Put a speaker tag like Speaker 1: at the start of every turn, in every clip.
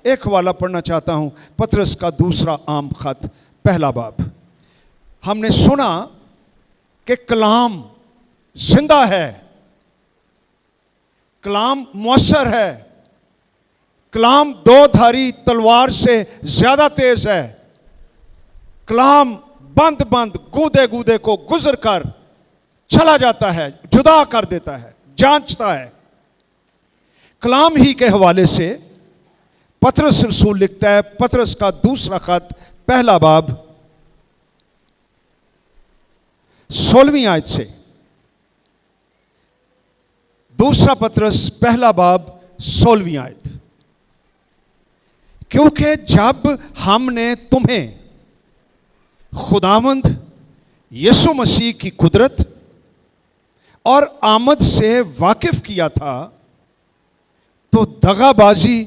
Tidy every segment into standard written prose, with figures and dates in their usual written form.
Speaker 1: ایک حوالہ پڑھنا چاہتا ہوں، پطرس کا دوسرا عام خط، پہلا باب۔ ہم نے سنا کہ کلام زندہ ہے، کلام مؤثر ہے، کلام دو دھاری تلوار سے زیادہ تیز ہے، کلام بند بند گودے گودے کو گزر کر چلا جاتا ہے، جدا کر دیتا ہے، جانچتا ہے۔ کلام ہی کے حوالے سے پطرس رسول لکھتا ہے، پطرس کا دوسرا خط، پہلا باب، 16ویں آیت سے۔ دوسرا پطرس پہلا باب 16ویں آیت۔ کیونکہ جب ہم نے تمہیں خداوند یسوع مسیح کی قدرت اور آمد سے واقف کیا تھا تو دغا بازی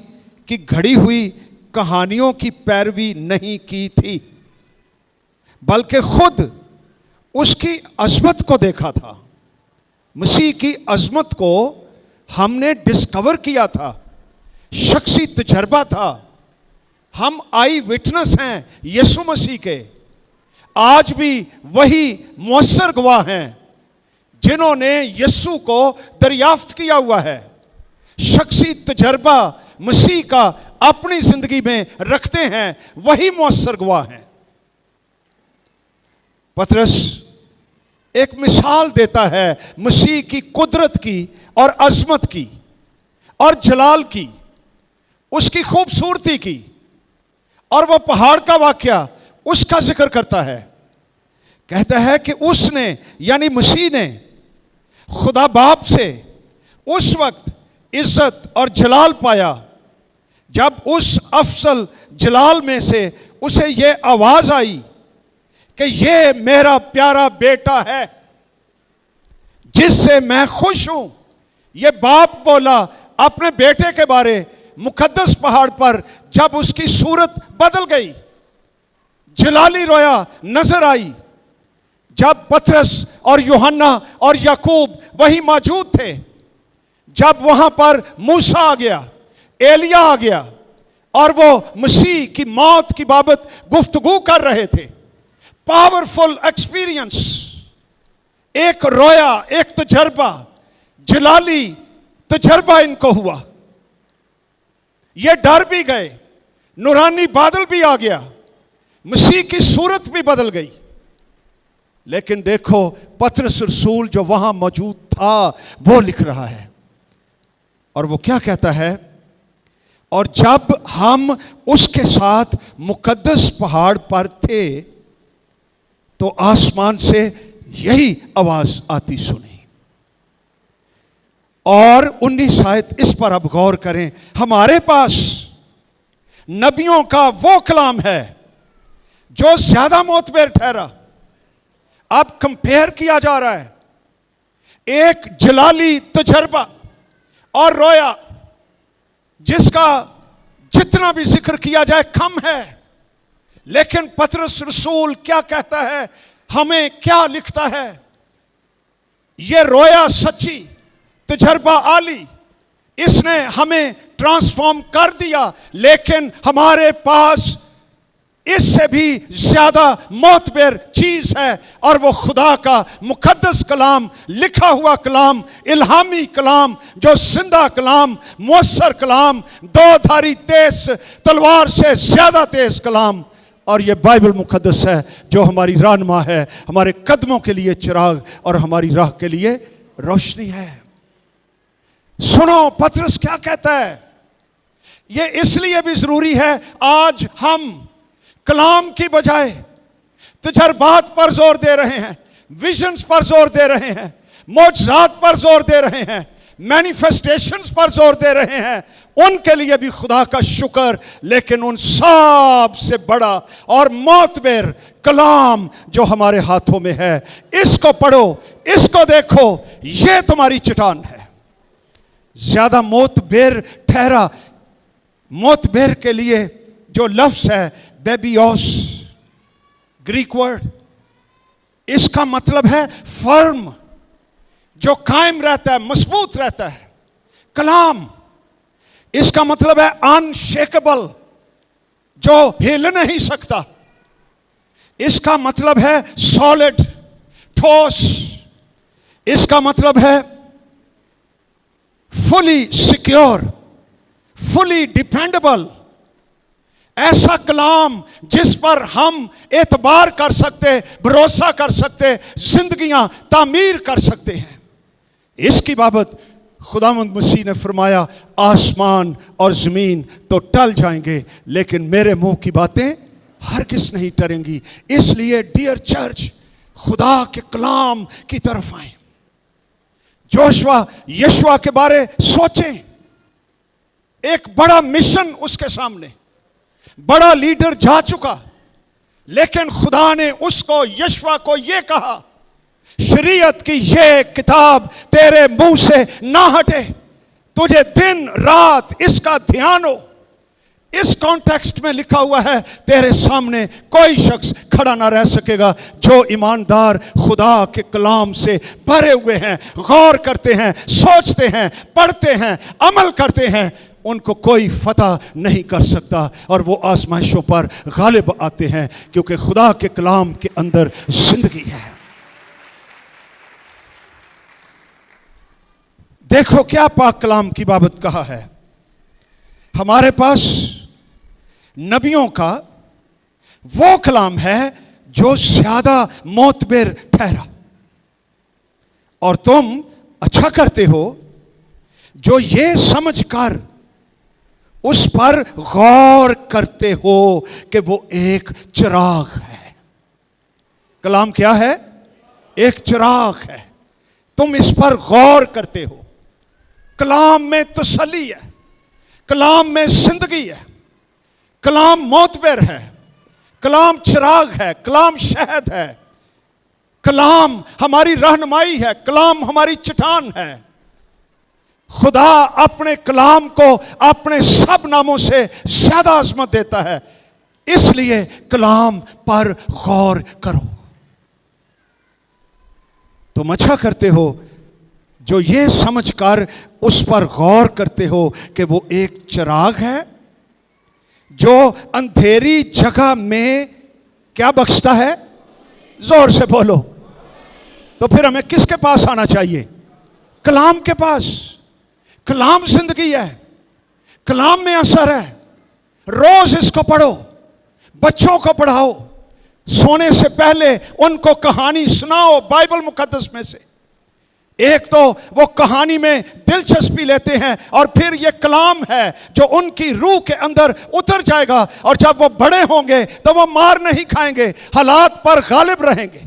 Speaker 1: کی گھڑی ہوئی کہانیوں کی پیروی نہیں کی تھی، بلکہ خود اس کی عظمت کو دیکھا تھا۔ مسیح کی عظمت کو ہم نے ڈسکور کیا تھا، شخصی تجربہ تھا۔ ہم آئی وٹنس ہیں یسوع مسیح کے، آج بھی وہی مؤثر گواہ ہیں جنہوں نے یسوع کو دریافت کیا ہوا ہے، شخصی تجربہ مسیح کا اپنی زندگی میں رکھتے ہیں، وہی مؤثر گواہ ہیں۔ پطرس ایک مثال دیتا ہے مسیح کی قدرت کی اور عظمت کی اور جلال کی، اس کی خوبصورتی کی، اور وہ پہاڑ کا واقعہ اس کا ذکر کرتا ہے۔ کہتا ہے کہ اس نے یعنی مسیح نے خدا باپ سے اس وقت عزت اور جلال پایا جب اس افضل جلال میں سے اسے یہ آواز آئی کہ یہ میرا پیارا بیٹا ہے جس سے میں خوش ہوں۔ یہ باپ بولا اپنے بیٹے کے بارے مقدس پہاڑ پر جب اس کی صورت بدل گئی، جلالی رویا نظر آئی، جب پطرس اور یوحنا اور یعقوب وہی موجود تھے، جب وہاں پر موسیٰ آ گیا، ایلیا آ گیا اور وہ مسیح کی موت کی بابت گفتگو کر رہے تھے۔ پاورفل ایکسپیرینس، ایک رویا، ایک تجربہ، جلالی تجربہ ان کو ہوا۔ یہ ڈر بھی گئے، نورانی بادل بھی آ گیا، مسیح کی صورت بھی بدل گئی۔ لیکن دیکھو پطرس رسول جو وہاں موجود تھا وہ لکھ رہا ہے، اور وہ کیا کہتا ہے؟ اور جب ہم اس کے ساتھ مقدس پہاڑ پر تھے تو آسمان سے یہی آواز آتی سنی۔ اور 19 آیت اس پر اب غور کریں۔ ہمارے پاس نبیوں کا وہ کلام ہے جو زیادہ معتبر ٹھہرا۔ اب کمپیئر کیا جا رہا ہے ایک جلالی تجربہ اور رویا جس کا جتنا بھی ذکر کیا جائے کم ہے، لیکن پطرس رسول کیا کہتا ہے، ہمیں کیا لکھتا ہے؟ یہ رویا سچی، تجربہ عالی، اس نے ہمیں ٹرانسفارم کر دیا، لیکن ہمارے پاس اس سے بھی زیادہ معتبر چیز ہے، اور وہ خدا کا مقدس کلام، لکھا ہوا کلام، الہامی کلام، جو زندہ کلام، مؤثر کلام، دو دھاری تیز تلوار سے زیادہ تیز کلام۔ اور یہ بائبل مقدس ہے جو ہماری رہنما ہے، ہمارے قدموں کے لیے چراغ اور ہماری راہ کے لیے روشنی ہے۔ سنو پطرس کیا کہتا ہے۔ یہ اس لیے بھی ضروری ہے، آج ہم کلام کی بجائے تجربات پر زور دے رہے ہیں، ویژنز پر زور دے رہے ہیں، معجزات پر زور دے رہے ہیں، مینیفیسٹیشنز پر زور دے رہے ہیں۔ ان کے لیے بھی خدا کا شکر، لیکن ان سب سے بڑا اور معتبر کلام جو ہمارے ہاتھوں میں ہے، اس کو پڑھو، اس کو دیکھو، یہ تمہاری چٹان ہے۔ زیادہ معتبر ٹھہرا۔ معتبر کے لیے جو لفظ ہے بیبیوس، گریک ورڈ، اس کا مطلب ہے فرم، جو قائم رہتا ہے، مضبوط رہتا ہے۔ کلام इसका मतलब है अनशेकेबल, जो हिल नहीं सकता। इसका मतलब है सॉलिड, ठोस। इसका मतलब है फुली सिक्योर, फुली डिपेंडेबल। ऐसा कलाम जिस पर हम एतबार कर सकते, भरोसा कर सकते, जिंदगियां तामीर कर सकते हैं। इसकी बाबत खुदावंद मसीह ने फरमाया, आसमान और ज़मीन तो टल जाएंगे लेकिन मेरे मुंह की बातें हरगिज़ नहीं टलेंगी। इसलिए डियर चर्च, खुदा के कलाम की तरफ आए। जोशुआ यशुआ के बारे सोचें। एक बड़ा मिशन उसके सामने, बड़ा लीडर जा चुका, लेकिन खुदा ने उसको, यशुआ को यह कहा, शरीयत की ये किताब तेरे मुंह से ना हटे, तुझे दिन रात इसका ध्यान हो। इस कॉन्टेक्स्ट में लिखा हुआ है, तेरे सामने कोई शख्स खड़ा ना रह सकेगा जो ईमानदार खुदा के कलाम से भरे हुए हैं, गौर करते हैं, सोचते हैं, पढ़ते हैं, अमल करते हैं। उनको कोई फतह नहीं कर सकता और वो आजमाइशों पर गालिब आते हैं, क्योंकि खुदा के कलाम के अंदर जिंदगी है। देखो क्या पाक कलाम की बाबत कहा है। हमारे पास नबियों का वो कलाम है जो ज्यादा मोतबर ठहरा, और तुम अच्छा करते हो जो ये समझकर उस पर गौर करते हो कि वो एक चिराग है। कलाम क्या है? एक चिराग है। तुम इस पर गौर करते हो। कलाम में तसल्ली है, कलाम में जिंदगी है, कलाम मोतबर है, कलाम चिराग है, कलाम शहद है, कलाम हमारी रहनुमाई है, कलाम हमारी चट्टान है। खुदा अपने कलाम को अपने सब नामों से ज्यादा अजमत देता है, इसलिए कलाम पर गौर करो। तुम अच्छा करते हो जो ये समझकर उस पर गौर करते हो कि वो एक चिराग है जो अंधेरी जगह में क्या बख्शता है? जोर से बोलो। तो फिर हमें किसके पास आना चाहिए? कलाम के पास। कलाम जिंदगी है, कलाम में असर है। रोज इसको पढ़ो, बच्चों को पढ़ाओ, सोने से पहले उनको कहानी सुनाओ बाइबल मुकद्दस में से। एक तो वो कहानी में दिलचस्पी लेते हैं, और फिर ये कलाम है जो उनकी रूह के अंदर उतर जाएगा, और जब वो बड़े होंगे तो वो मार नहीं खाएंगे, हालात पर गालिब रहेंगे।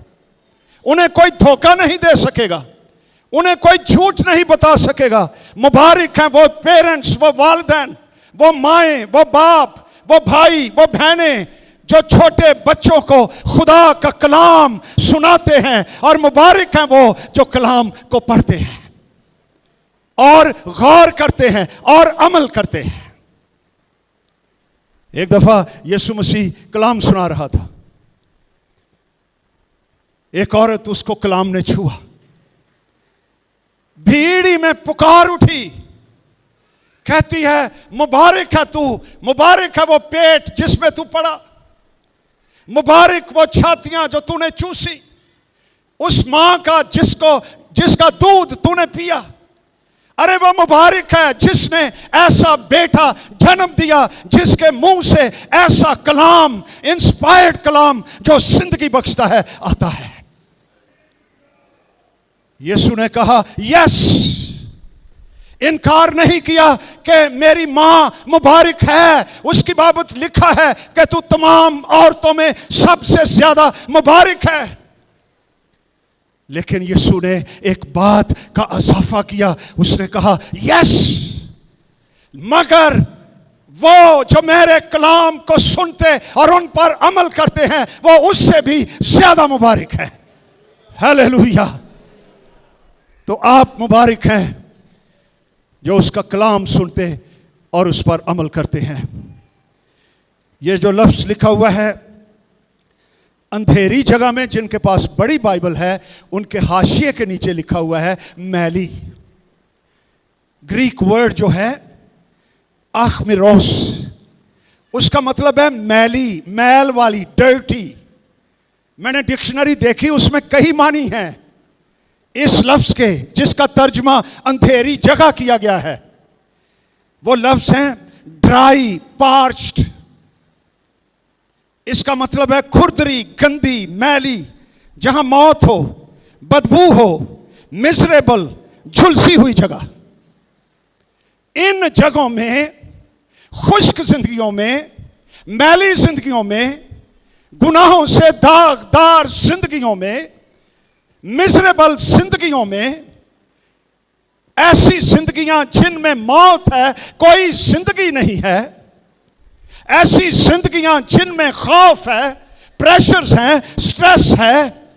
Speaker 1: उन्हें कोई धोखा नहीं दे सकेगा, उन्हें कोई झूठ नहीं बता सकेगा। मुबारक हैं वो पेरेंट्स, वो वालिदैन, वो माएँ, वो बाप, वो भाई, वो बहनें जो छोटे बच्चों को खुदा का कलाम सुनाते हैं, और मुबारक हैं वो जो कलाम को पढ़ते हैं और गौर करते हैं और अमल करते हैं। एक दफा यीशु मसीह कलाम सुना रहा था। एक औरत, उसको कलाम ने छुआ, भीड़ी में पुकार उठी, कहती है मुबारक है तू, मुबारक है वो पेट जिसमें तू पड़ा, मुबारक वो छातियां जो तूने चूसी, उस मां का जिसका दूध तूने पिया। अरे वो मुबारक है जिसने ऐसा बेटा जन्म दिया जिसके मुंह से ऐसा कलाम, इंस्पायर्ड कलाम जो जिंदगी बख्शता है, आता है। यीशु ने कहा यस, इनकार नहीं किया कि मेरी मां मुबारक है। उसकी बाबत लिखा है कि तू तमाम औरतों में सबसे ज्यादा मुबारक है। लेकिन यीशु ने एक बात का इजाफा किया, उसने कहा यस, मगर वो जो मेरे कलाम को सुनते और उन पर अमल करते हैं वो उससे भी ज्यादा मुबारक है। हालेलुया। तो आप मुबारक हैं जो उसका कलाम सुनते और उस पर अमल करते हैं। ये जो लफ्ज लिखा हुआ है, अंधेरी जगह में जिनके पास बड़ी बाइबल है उनके हाशिए के नीचे लिखा हुआ है मैली। ग्रीक वर्ड जो है आखमिरोस, उसका मतलब है मैली, मैल वाली, डर्टी। मैंने डिक्शनरी देखी, उसमें कई मानी हैं इस लफ्ज के, जिसका तर्जमा अंधेरी जगह किया गया है। वो लफ्ज हैं ड्राई, पार्च्ड। इसका मतलब है खुरदरी, गंदी, मैली, जहां मौत हो, बदबू हो, मिजरेबल, झुलसी हुई जगह। इन जगहों में, खुश्क जिंदगियों में, मैली जिंदगियों में, गुनाहों से दागदार जिंदगियों में, मिजरेबल जिंदगियों में, ऐसी जिंदगियां जिनमें मौत है, कोई जिंदगी नहीं है, ऐसी जिंदगियां जिनमें खौफ है, प्रेशर्स हैं, स्ट्रेस है,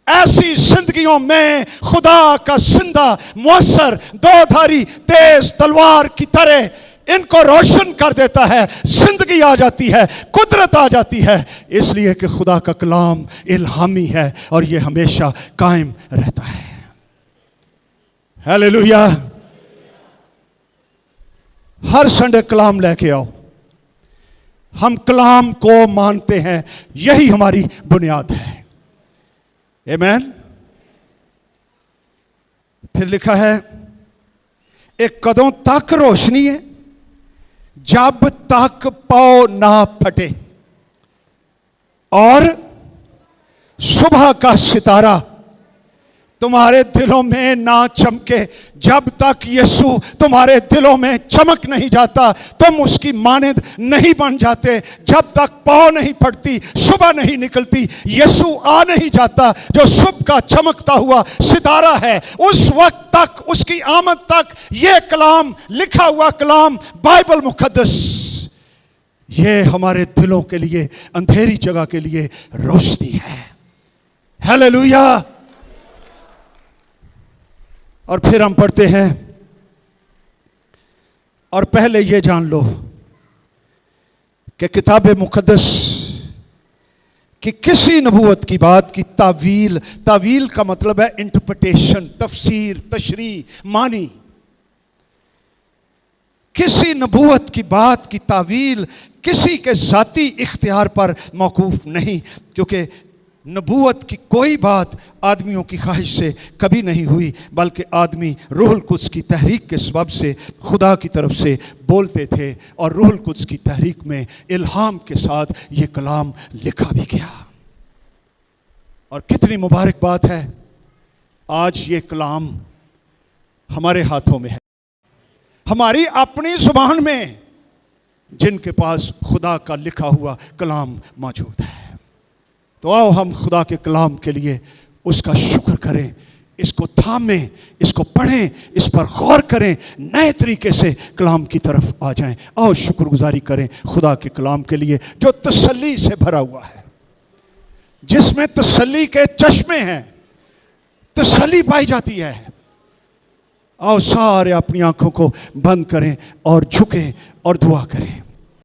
Speaker 1: ऐसी जिंदगियों में खुदा का जिंदा मुअस्सर दो-धारी तेज तलवार की तरह इनको रोशन कर देता है। जिंदगी आ जाती है, कुदरत आ जाती है, इसलिए कि खुदा का कलाम इल्हामी है और ये हमेशा कायम रहता है। हालेलुया। हर संडे कलाम लेके आओ। हम कलाम को मानते हैं, यही हमारी बुनियाद है। आमीन। फिर लिखा है, एक कदों तक रोशनी है जब तक पाँव ना फटे, और सुबह का सितारा तुम्हारे दिलों में ना चमके। जब तक यीशु तुम्हारे दिलों में चमक नहीं जाता, तुम उसकी मानद नहीं बन जाते। जब तक पाँव नहीं फटती, सुबह नहीं निकलती, यीशु आ नहीं जाता जो सुबह का चमकता हुआ सितारा है, उस वक्त तक, उसकी आमद तक ये कलाम, लिखा हुआ कलाम, बाइबल मुकद्दस, ये हमारे दिलों के लिए, अंधेरी जगह के लिए रोशनी है। हालेलुया। और फिर हम पढ़ते हैं, और पहले ये जान लो कि किताब मुकद्दस कि किसी नबूवत की बात की तावील, तावील का मतलब है इंटरप्रिटेशन, तफसीर, तशरीह, मानी। किसी नबूवत की बात की तावील किसी के ज़ाती इख्तियार पर मौकूफ नहीं, क्योंकि नबूवत की कोई बात आदमियों की ख्वाहिश से कभी नहीं हुई, बल्कि आदमी रूहुल कुद्स की तहरीक के सबब से खुदा की तरफ से बोलते थे, और रूहुल कुद्स की तहरीक में इल्हाम के साथ ये कलाम लिखा भी गया। और कितनी मुबारक बात है, आज ये कलाम हमारे हाथों में है, हमारी अपनी जुबान में, जिनके पास खुदा का लिखा हुआ कलाम मौजूद है। तो आओ हम खुदा के कलाम के लिए उसका शुक्र करें, इसको थामें, इसको पढ़ें, इस पर गौर करें, नए तरीके से कलाम की तरफ आ जाएं। आओ शुक्रगुजारी करें खुदा के कलाम के लिए, जो तसल्ली से भरा हुआ है, जिसमें तसल्ली के चश्मे हैं, तसल्ली पाई जाती है। आओ सारे अपनी आंखों को बंद करें और झुकें और दुआ करें।